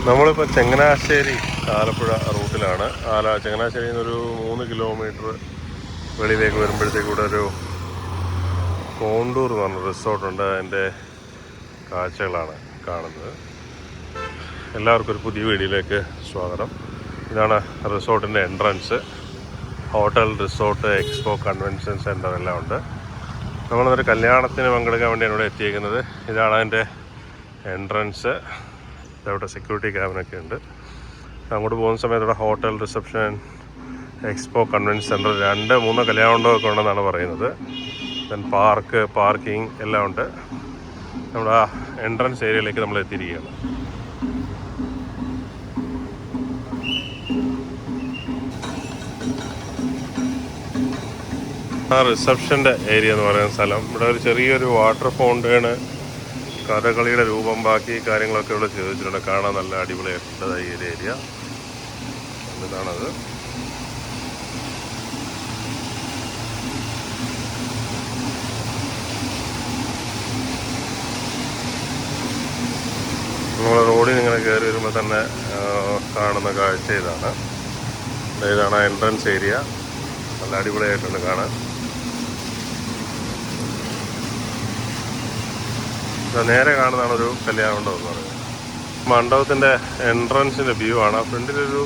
നമ്മളിപ്പോൾ ചങ്ങനാശ്ശേരി ആലപ്പുഴ റൂട്ടിലാണ്. ചങ്ങനാശ്ശേരിയിൽ നിന്നൊരു 3 കിലോമീറ്റർ വെളിയിലേക്ക് വരുമ്പോഴത്തേക്ക് ഇവിടെ ഒരു കോണ്ടൂർ എന്ന് പറഞ്ഞ റിസോർട്ടുണ്ട്. അതിൻ്റെ കാഴ്ചകളാണ് കാണുന്നത്. എല്ലാവർക്കും ഒരു പുതിയ വീഡിയോയിലേക്ക് സ്വാഗതം. ഇതാണ് റിസോർട്ടിൻ്റെ entrance. Hotel, resort, expo, convention centre എല്ലാം ഉണ്ട്. നമ്മളൊരു കല്യാണത്തിന് പങ്കെടുക്കാൻ വേണ്ടിയാണ് ഇവിടെ എത്തിയേക്കുന്നത്. ഇതാണ് അതിൻ്റെ എൻട്രൻസ്. അവിടെ സെക്യൂരിറ്റി ക്യാബിനൊക്കെ ഉണ്ട്. അങ്ങോട്ട് പോകുന്ന സമയത്ത് ഇവിടെ hotel, reception, expo, convention centre 2-3 കല്യാണ മണ്ഡപമൊക്കെ ഉണ്ടെന്നാണ് പറയുന്നത്. ദെൻ പാർക്കിംഗ് എല്ലാം ഉണ്ട്. നമ്മുടെ എൻട്രൻസ് ഏരിയയിലേക്ക് നമ്മൾ എത്തിയിരിക്കുകയാണ്. റിസപ്ഷൻ്റെ ഏരിയ എന്ന് പറയുന്ന സ്ഥലം. ഇവിടെ ഒരു ചെറിയൊരു വാട്ടർ ഫൗണ്ടൈന്, കഥകളിയുടെ രൂപം, ബാക്കി കാര്യങ്ങളൊക്കെ ഇവിടെ ചെയ്തിട്ടുണ്ട്. കാണാൻ നല്ല അടിപൊളിയായിട്ടുള്ളത് ഈ ഒരു ഏരിയ. ഇതാണത്. നമ്മൾ റോഡിൽ ഇങ്ങനെ കയറി വരുമ്പോൾ തന്നെ കാണുന്ന കാഴ്ച ഇതാണ്. ഇതാണ് എൻട്രൻസ് ഏരിയ. നല്ല അടിപൊളിയായിട്ടുണ്ട് കാണാൻ. നേരെ കാണുന്നതാണ് ഒരു കല്യാണ മണ്ഡപം എന്ന് പറയുന്നത്. മണ്ഡപത്തിൻ്റെ എൻട്രൻസിൻ്റെ വ്യൂ ആണ്. ഫ്രണ്ടിലൊരു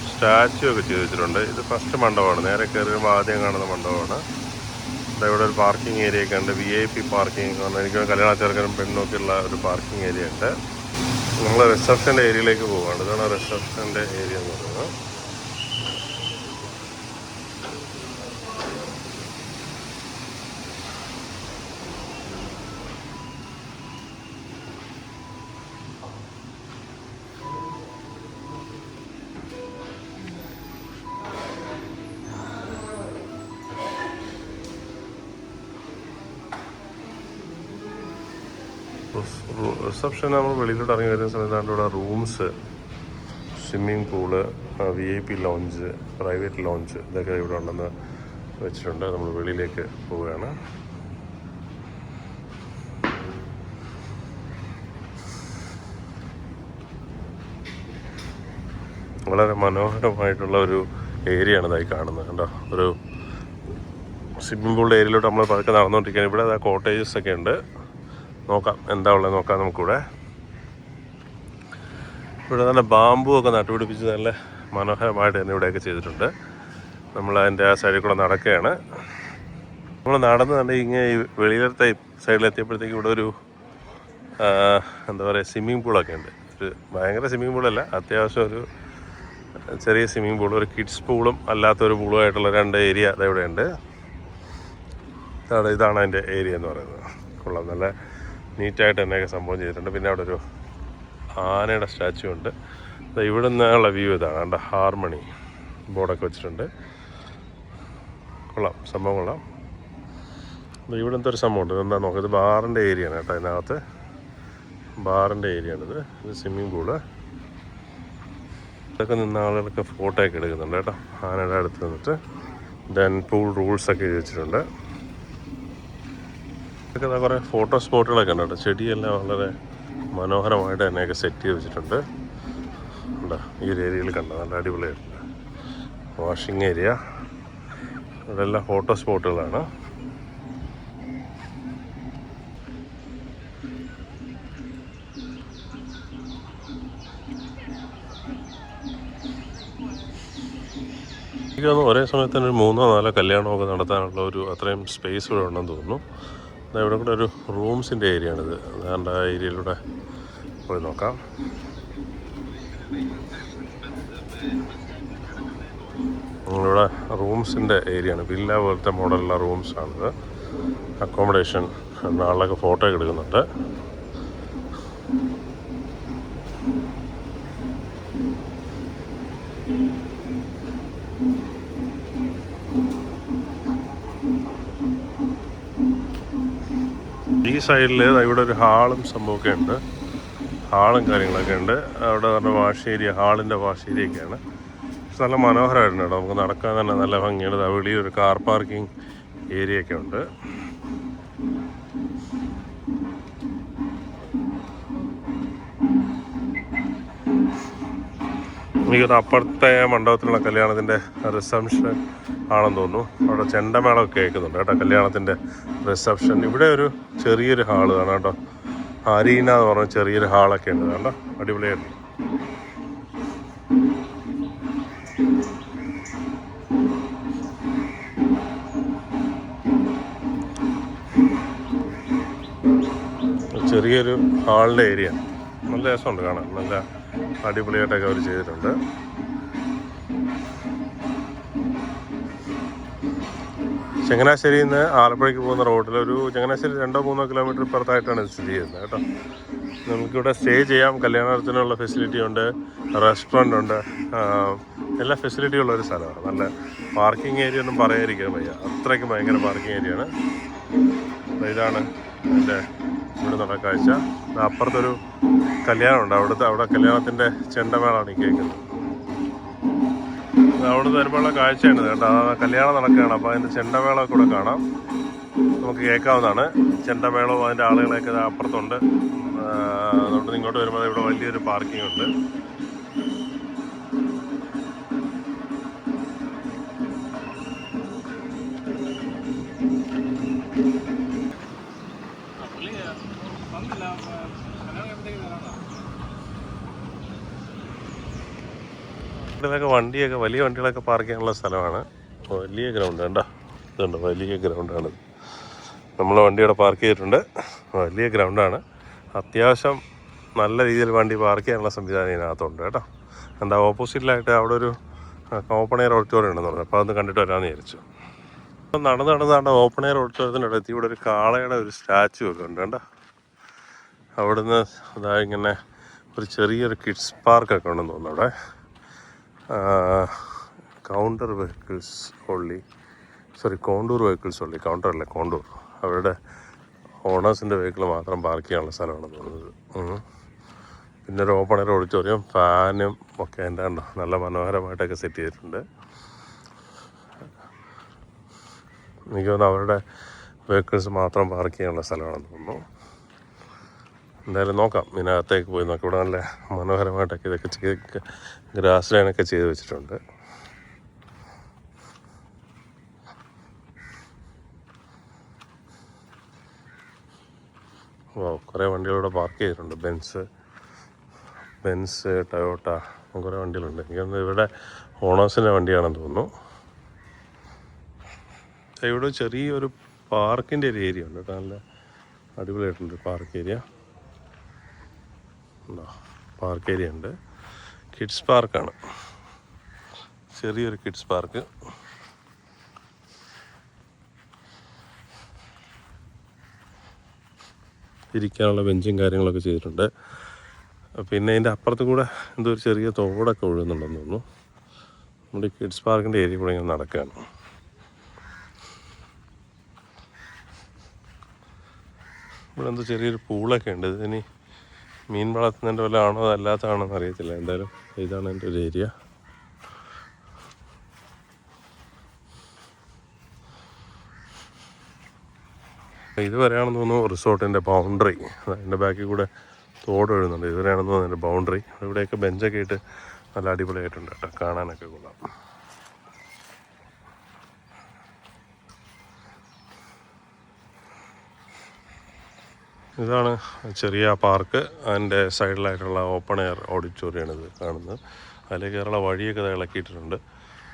സ്റ്റാച്യു ഒക്കെ ചെയ്ത് വെച്ചിട്ടുണ്ട്. ഇത് ഫസ്റ്റ് മണ്ഡപമാണ്. നേരെ കയറി വരുമ്പോൾ ആദ്യം കാണുന്ന മണ്ഡപമാണ്. ഇവിടെ ഒരു പാർക്കിംഗ് ഏരിയ ഒക്കെ ഉണ്ട്. VIP പാർക്കിംഗ് എന്ന് പറഞ്ഞാൽ എനിക്ക് കല്യാണ ചെറുക്കനും പെണ്ണൊക്കെയുള്ള ഒരു പാർക്കിംഗ് ഏരിയ ഉണ്ട്. നമ്മൾ റിസപ്ഷൻ്റെ ഏരിയയിലേക്ക് പോവുകയാണ്. ഇതാണ് റിസപ്ഷൻ്റെ ഏരിയ എന്ന് പറയുന്നത്. റിസപ്ഷൻ നമ്മൾ വെളിയിലോട്ട് ഇറങ്ങി വരുന്ന സമയത്താണ് ഇവിടെ rooms, swimming pool, VIP launch, private launch ഇതൊക്കെ ഇവിടെ ഉണ്ടെന്ന് വെച്ചിട്ടുണ്ട്. നമ്മൾ വെളിയിലേക്ക് പോവുകയാണ്. വളരെ മനോഹരമായിട്ടുള്ള ഒരു ഏരിയ ആണ് ഇതായി കാണുന്നത്. കണ്ടോ, ഒരു സ്വിമ്മിംഗ് പൂളിൻ്റെ ഏരിയയിലോട്ട് നമ്മൾ പതുക്കെ നടന്നുകൊണ്ടിരിക്കുകയാണ്. ഇവിടെ കോട്ടേജസ് ഒക്കെ ഉണ്ട്. നോക്കാം എന്താ ഉള്ളത് നോക്കാം നമുക്കിവിടെ. ഇവിടെ നല്ല ബാമ്പു ഒക്കെ നട്ടുപിടിപ്പിച്ച് നല്ല മനോഹരമായിട്ട് തന്നെ ഇവിടെയൊക്കെ ചെയ്തിട്ടുണ്ട്. നമ്മൾ അതിൻ്റെ ആ സൈഡിൽ കൂടെ നടക്കുകയാണ്. നമ്മൾ നടന്ന് തന്നെ ഇങ്ങനെ ഈ വെളിയിലത്തെ സൈഡിലെത്തിയപ്പോഴത്തേക്ക് ഇവിടെ ഒരു എന്താ പറയുക, സ്വിമ്മിംഗ് പൂളൊക്കെ ഉണ്ട്. ഒരു ഭയങ്കര സ്വിമ്മിംഗ് പൂളല്ല, അത്യാവശ്യം ഒരു ചെറിയ സ്വിമ്മിംഗ് പൂളും, ഒരു കിഡ്സ് പൂളും അല്ലാത്തൊരു പൂളുമായിട്ടുള്ള 2 ഏരിയ ഇവിടെ ഉണ്ട്. ഇതാണ് അതിൻ്റെ ഏരിയ എന്ന് പറയുന്നത്. കൊള്ളാം, നല്ല നീറ്റായിട്ട് തന്നെയൊക്കെ സംഭവം ചെയ്തിട്ടുണ്ട്. പിന്നെ അവിടെ ഒരു ആനയുടെ സ്റ്റാച്ചു ഉണ്ട്. ഇവിടെ നിന്നുള്ള വ്യൂ ഇതാണ്. കണ്ട, ഹാർമണി ബോർഡൊക്കെ വെച്ചിട്ടുണ്ട്. കൊള്ളാം, സംഭവം കൊള്ളാം. ഇവിടെ എന്തൊരു സംഭവമുണ്ട്, എന്താ നോക്കാം. ഇത് ബാറിൻ്റെ ഏരിയ ആണ് കേട്ടോ. അതിനകത്ത് ബാറിൻ്റെ ഏരിയ ആണിത്. ഇത് സ്വിമ്മിംഗ് പൂള്. ഇതൊക്കെ നിന്ന് ആളുകളൊക്കെ ഫോട്ടോ ഒക്കെ എടുക്കുന്നുണ്ട് കേട്ടോ, ആനയുടെ അടുത്ത് നിന്നിട്ട്. ദെൻ പൂൾ റൂൾസൊക്കെ എഴുതി വെച്ചിട്ടുണ്ട്. ഇതൊക്കെ കുറേ ഫോട്ടോ സ്പോട്ടുകളൊക്കെ ഉണ്ട് കേട്ടോ. ചെടിയെല്ലാം വളരെ മനോഹരമായിട്ട് തന്നെയൊക്കെ സെറ്റ് ചെയ്ത് വെച്ചിട്ടുണ്ട്. ഉണ്ടോ, ഈ ഒരു ഏരിയയിൽ കണ്ടോ, നല്ല അടിപൊളിയായിട്ടുണ്ട്. വാഷിംഗ് ഏരിയ, ഇവിടെ എല്ലാം ഫോട്ടോ സ്പോട്ടുകളാണ്. എനിക്ക് തോന്നുന്നു ഒരേ സമയത്ത് തന്നെ 3-4 കല്യാണമൊക്കെ നടത്താനുള്ള ഒരു അത്രയും സ്പേസ് ഇവിടെ ഉണ്ടെന്ന് തോന്നുന്നു. ഇവിടെ കൂടെ ഒരു റൂംസിൻ്റെ ഏരിയ ആണിത്. അതുകൊണ്ട് ആ ഏരിയയിലൂടെ പോയി നോക്കാം. ഇവിടെ റൂംസിൻ്റെ ഏരിയ ആണ്. വില്ല പോലത്തെ മോഡലുള്ള റൂംസാണിത്. അക്കോമഡേഷൻ, ആളിലൊക്കെ ഫോട്ടോ ഒക്കെ എടുക്കുന്നുണ്ട്. ഈ സൈഡിൽ ഇവിടെ ഒരു ഹാളും സംഭവമൊക്കെ ഉണ്ട്. ഹാളും കാര്യങ്ങളൊക്കെ ഉണ്ട്. അവിടെ പറഞ്ഞ വാഷ് ഏരിയ, ഹാളിൻ്റെ വാഷ് ഏരിയയൊക്കെയാണ്. നല്ല മനോഹരമായിട്ടുണ്ട് കേട്ടോ. നമുക്ക് നടക്കാൻ തന്നെ നല്ല ഭംഗിയാണ്. വെളിയൊരു കാർ പാർക്കിംഗ് ഏരിയയൊക്കെ ഉണ്ട്. എനിക്കൊന്ന് അപ്പുറത്തെ മണ്ഡപത്തിലുള്ള കല്യാണത്തിൻ്റെ റിസപ്ഷൻ ആണെന്ന് തോന്നുന്നു. അവിടെ ചെണ്ടമേളമൊക്കെ കേൾക്കുന്നുണ്ട് കേട്ടോ. കല്യാണത്തിൻ്റെ റിസപ്ഷൻ. ഇവിടെ ഒരു ചെറിയൊരു ഹാള് കാണാം കേട്ടോ. അരീന എന്ന് പറഞ്ഞ ചെറിയൊരു ഹാളൊക്കെ ഉണ്ട് കേട്ടോ. അടിപൊളിയായിട്ട്. ചെറിയൊരു ഹാളിൻ്റെ ഏരിയ. നല്ല രസമുണ്ട് കാണാൻ. നല്ല അടിപൊളിയായിട്ടൊക്കെ അവർ ചെയ്തിട്ടുണ്ട്. ചങ്ങനാശ്ശേരിയിൽ നിന്ന് ആലപ്പുഴയ്ക്ക് പോകുന്ന റോഡിൽ ഒരു ചങ്ങനാശ്ശേരി 2-3 കിലോമീറ്റർ ഇപ്പുറത്തായിട്ടാണ് സ്ഥിതി ചെയ്യുന്നത് കേട്ടോ. നമുക്കിവിടെ സ്റ്റേ ചെയ്യാം. കല്യാണത്തിനുള്ള ഫെസിലിറ്റി ഉണ്ട്, റെസ്റ്റോറൻ്റ് ഉണ്ട്, എല്ലാ ഫെസിലിറ്റിയും ഉള്ളൊരു സ്ഥലമാണ്. നല്ല പാർക്കിംഗ് ഏരിയ ഒന്നും പറയാതിരിക്കാൻ വയ്യ, അത്രയ്ക്ക് ഭയങ്കര പാർക്കിംഗ് ഏരിയയാണ്. ഇതാണ് എൻ്റെ ഇവിടെ നടന്ന കാഴ്ച. അപ്പുറത്തൊരു കല്യാണമുണ്ട്. അവിടെ കല്യാണത്തിൻ്റെ ചെണ്ടമേളാണ് ഈ കേൾക്കുന്നത്. അവിടെ വരുമ്പോഴുള്ള കാഴ്ചയാണ് കേട്ടോ. കല്യാണം നടക്കുകയാണ്. അപ്പോൾ അതിൻ്റെ ചെണ്ടമേളമൊക്കെ കൂടെ കാണാം, നമുക്ക് കേൾക്കാവുന്നതാണ്. ചെണ്ടമേളവും അതിൻ്റെ ആളുകളെയൊക്കെ അപ്പുറത്തുണ്ട്. അതുകൊണ്ട് ഇങ്ങോട്ട് വരുമ്പോൾ ഇവിടെ വലിയൊരു പാർക്കിംഗ് ഉണ്ട്. ഇതിലൊക്കെ വണ്ടിയൊക്കെ വലിയ വണ്ടികളൊക്കെ പാർക്ക് ചെയ്യാനുള്ള സ്ഥലമാണ്. വലിയ ഗ്രൗണ്ട് കണ്ടോ. ഇതുണ്ട്, വലിയ ഗ്രൗണ്ടാണ്. നമ്മൾ വണ്ടിയുടെ പാർക്ക് ചെയ്തിട്ടുണ്ട്. വലിയ ഗ്രൗണ്ടാണ്. അത്യാവശ്യം നല്ല രീതിയിൽ വണ്ടി പാർക്ക് ചെയ്യാനുള്ള സംവിധാനം ഇതിനകത്തുണ്ട് കേട്ടോ. എന്താ ഓപ്പോസിറ്റിലായിട്ട് അവിടെ ഒരു ഓപ്പൺ എയർ ഓഡിറ്റോറിയം ഉണ്ടെന്ന് പറഞ്ഞു. അപ്പോൾ അതൊന്ന് കണ്ടിട്ട് വരാമെന്ന് വിചാരിച്ചു. നടന്നാണ്ട് ഓപ്പൺ എയർ ഓഡിറ്റോറിയത്തിൻ്റെ അടുത്ത് ഇവിടെ ഒരു കാളയുടെ ഒരു സ്റ്റാച്ചു ഒക്കെ ഉണ്ട് കേട്ടോ. അവിടുന്ന് ഇങ്ങനെ ഒരു ചെറിയൊരു കിഡ്സ് പാർക്കൊക്കെ ഉണ്ടെന്ന് തോന്നുന്നു അവിടെ. Contour vehicles only. കോണ്ടൂർ. അവരുടെ ഓണേഴ്സിൻ്റെ വെഹിക്കിൾ മാത്രം പാർക്ക് ചെയ്യാനുള്ള സ്ഥലമാണെന്ന് തോന്നുന്നത്. പിന്നെ ഒരു ഓപ്പൺ എയർ ഓഡിറ്റോറിയം, ഫാനും ഒക്കെ എൻ്റെ ഉണ്ടോ നല്ല മനോഹരമായിട്ടൊക്കെ സെറ്റ് ചെയ്തിട്ടുണ്ട്. എനിക്ക് തോന്നുന്നു അവരുടെ വെഹിക്കിൾസ് മാത്രം പാർക്ക് ചെയ്യാനുള്ള സ്ഥലമാണെന്ന് തോന്നുന്നു. എന്തായാലും നോക്കാം, ഇതിനകത്തേക്ക് പോയി നോക്കാം. ഇവിടെ നല്ല മനോഹരമായിട്ടൊക്കെ ഇതൊക്കെ ഗ്രാസ് ലൈനൊക്കെ ചെയ്ത് വെച്ചിട്ടുണ്ട്. കുറേ വണ്ടികളിവിടെ പാർക്ക് ചെയ്തിട്ടുണ്ട്. ബെൻസ്, ടൊയോട്ട, കുറേ വണ്ടികളുണ്ട്. എനിക്കൊന്ന് ഇവിടെ ഓണേഴ്സിൻ്റെ വണ്ടിയാണെന്ന് തോന്നുന്നു. ഇവിടെ ചെറിയൊരു പാർക്കിൻ്റെ ഒരു ഏരിയ ഉണ്ട് കേട്ടോ. നല്ല അടിപൊളിയായിട്ടുണ്ട് പാർക്ക് ഏരിയ. ഉണ്ട്. കിഡ്സ് പാർക്കാണ്, ചെറിയൊരു കിഡ്സ് പാർക്ക്. ഇരിക്കാനുള്ള ബെഞ്ചും കാര്യങ്ങളൊക്കെ ചെയ്തിട്ടുണ്ട്. പിന്നെ അതിൻ്റെ അപ്പുറത്ത് കൂടെ എന്തോ ഒരു ചെറിയ തോടൊക്കെ ഒഴുകുന്നുണ്ടെന്ന് തോന്നുന്നു. നമ്മുടെ ഈ കിഡ്സ് പാർക്കിൻ്റെ ഏരിയ കൂടെ ഇങ്ങനെ നടക്കുകയാണ്. ഇവിടെ എന്തോ ചെറിയൊരു പൂളൊക്കെ ഉണ്ട്. ഇതിനി മീൻ വളർത്തുന്നതിൻ്റെ വല്ല ആണോ അല്ലാത്തതാണോ എന്ന് അറിയത്തില്ല. എന്തായാലും ഇതാണ് എൻ്റെ ഒരു ഏരിയ. ഇതുവരെയാണെന്ന് തോന്നുന്നു റിസോർട്ടിൻ്റെ ബൗണ്ടറി. അതിൻ്റെ ബാക്കിൽ കൂടെ തോട് എഴുതുന്നുണ്ട്. ഇതുവരെയാണെന്ന് തോന്നുന്നു അതിൻ്റെ ബൗണ്ടറി. ഇവിടെയൊക്കെ ബെഞ്ചൊക്കെ ഇട്ട് നല്ല അടിപൊളിയായിട്ടുണ്ട് കേട്ടോ, കാണാനൊക്കെ കൊള്ളാം. ഇതാണ് ചെറിയ പാർക്ക്. അതിൻ്റെ സൈഡിലായിട്ടുള്ള ഓപ്പൺ എയർ ഓഡിറ്റോറിയമാണ് ഇത് കാണുന്നത്. അതിലേക്ക് കയറുള്ള വഴിയൊക്കെ ഇളക്കിയിട്ടുണ്ട്.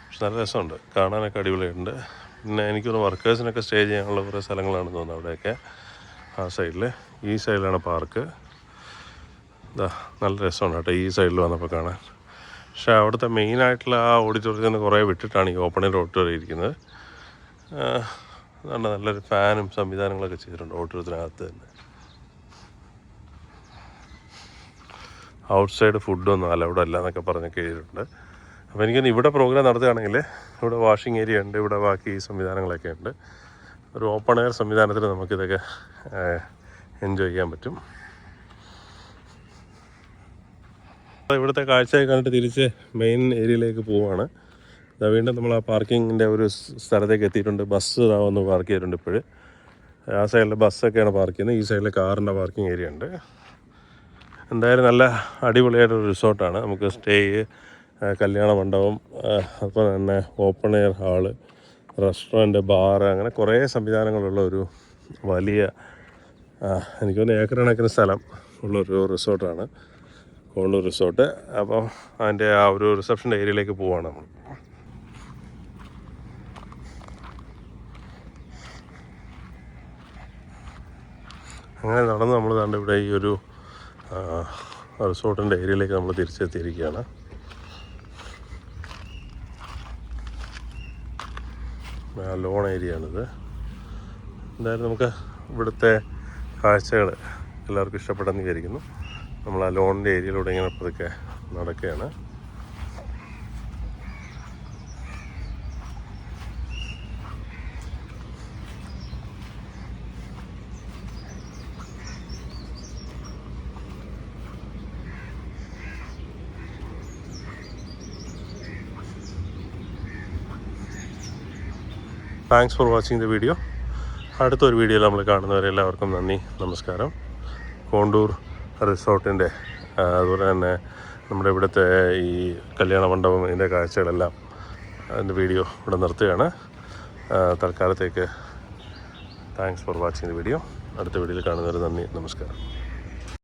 പക്ഷെ നല്ല രസമുണ്ട്, കാണാനൊക്കെ അടിപൊളിയുണ്ട്. പിന്നെ എനിക്കൊന്ന് വർക്കേഴ്സിനൊക്കെ സ്റ്റേ ചെയ്യാനുള്ള കുറേ സ്ഥലങ്ങളാണെന്ന് തോന്നുന്നു അവിടെയൊക്കെ. ആ സൈഡിൽ, ഈ സൈഡിലാണ് പാർക്ക്. നല്ല രസമുണ്ട് കേട്ടോ ഈ സൈഡിൽ വന്നപ്പോൾ കാണാൻ. പക്ഷേ അവിടുത്തെ മെയിനായിട്ടുള്ള ആ ഓഡിറ്റോറിയത്തിൽ നിന്ന് കുറേ വിട്ടിട്ടാണ് ഈ ഓപ്പൺ എയർ ഓഡിറ്റോറിയം ഇരിക്കുന്നത്. അതുകൊണ്ട് നല്ലൊരു ഫാനും സംവിധാനങ്ങളൊക്കെ ചെയ്തിട്ടുണ്ട് ഓഡിറ്റോറിയത്തിനകത്ത് തന്നെ. ഔട്ട് സൈഡ് ഫുഡൊന്നും അലൗഡ് അല്ല എന്നൊക്കെ പറഞ്ഞൊക്കെ എഴുതിയിട്ടുണ്ട്. അപ്പോൾ എനിക്കൊന്ന് ഇവിടെ പ്രോഗ്രാം നടത്തുകയാണെങ്കിൽ ഇവിടെ വാഷിംഗ് ഏരിയ ഉണ്ട്, ഇവിടെ ബാക്കി സംവിധാനങ്ങളൊക്കെ ഉണ്ട്. ഒരു ഓപ്പൺ എയർ സംവിധാനത്തിൽ നമുക്കിതൊക്കെ എൻജോയ് ചെയ്യാൻ പറ്റും. ഇവിടുത്തെ കാഴ്ചയൊക്കെ കണ്ടിട്ട് തിരിച്ച് മെയിൻ ഏരിയയിലേക്ക് പോവുകയാണ്. വീണ്ടും നമ്മൾ ആ പാർക്കിങ്ങിൻ്റെ ഒരു സ്ഥലത്തേക്ക് എത്തിയിട്ടുണ്ട്. ബസ് വന്ന് പാർക്ക് ചെയ്തിട്ടുണ്ട്. ഇപ്പോഴും ആ സൈഡിൽ ബസ്സൊക്കെയാണ് പാർക്ക് ചെയ്യുന്നത്, ഈ സൈഡിൽ കാറിൻ്റെ പാർക്കിംഗ് ഏരിയ ഉണ്ട്. എന്തായാലും നല്ല അടിപൊളിയായിട്ടൊരു റിസോർട്ടാണ്. നമുക്ക് സ്റ്റേ കല്യാണ മണ്ഡപം, അതുപോലെ തന്നെ open air hall, restaurant, bar, അങ്ങനെ കുറേ സംവിധാനങ്ങളുള്ള ഒരു വലിയ എനിക്ക് തോന്നുന്നു ഏക്കറണക്കിന് സ്ഥലം ഉള്ളൊരു റിസോർട്ടാണ് കോണ്ടൂർ റിസോർട്ട്. അപ്പോൾ അതിൻ്റെ ആ ഒരു റിസപ്ഷൻ്റെ ഏരിയയിലേക്ക് പോവുകയാണ് നമ്മൾ. അങ്ങനെ നടന്ന് നമ്മൾ കണ്ട് ഇവിടെ ഈ ഒരു റിസോർട്ടിൻ്റെ ഏരിയയിലേക്ക് നമ്മൾ തിരിച്ചെത്തിയിരിക്കുകയാണ്. ലോൺ ഏരിയ ആണിത്. എന്തായാലും നമുക്ക് ഇവിടുത്തെ കാഴ്ചകൾ എല്ലാവർക്കും ഇഷ്ടപ്പെട്ടെന്ന് വിചാരിക്കുന്നു. നമ്മൾ ആ ലോണിൻ്റെ ഏരിയയിലൂടെ ഇങ്ങനെ പതുക്കെ നടക്കുകയാണ്. Thanks for watching the video. അടുത്തൊരു വീഡിയോയിൽ നമ്മൾ കാണുന്നവരെ എല്ലാവർക്കും നന്ദി, നമസ്കാരം. കോണ്ടൂർ റിസോർട്ടിൻ്റെ അതുപോലെ തന്നെ നമ്മുടെ ഇവിടുത്തെ ഈ കല്യാണ മണ്ഡപം, ഇതിൻ്റെ കാഴ്ചകളെല്ലാം അതിൻ്റെ വീഡിയോ ഇവിടെ നിർത്തുകയാണ് തൽക്കാലത്തേക്ക്. Thanks for watching the video. അടുത്ത വീഡിയോയിൽ കാണുന്നവരെ നന്ദി, നമസ്കാരം.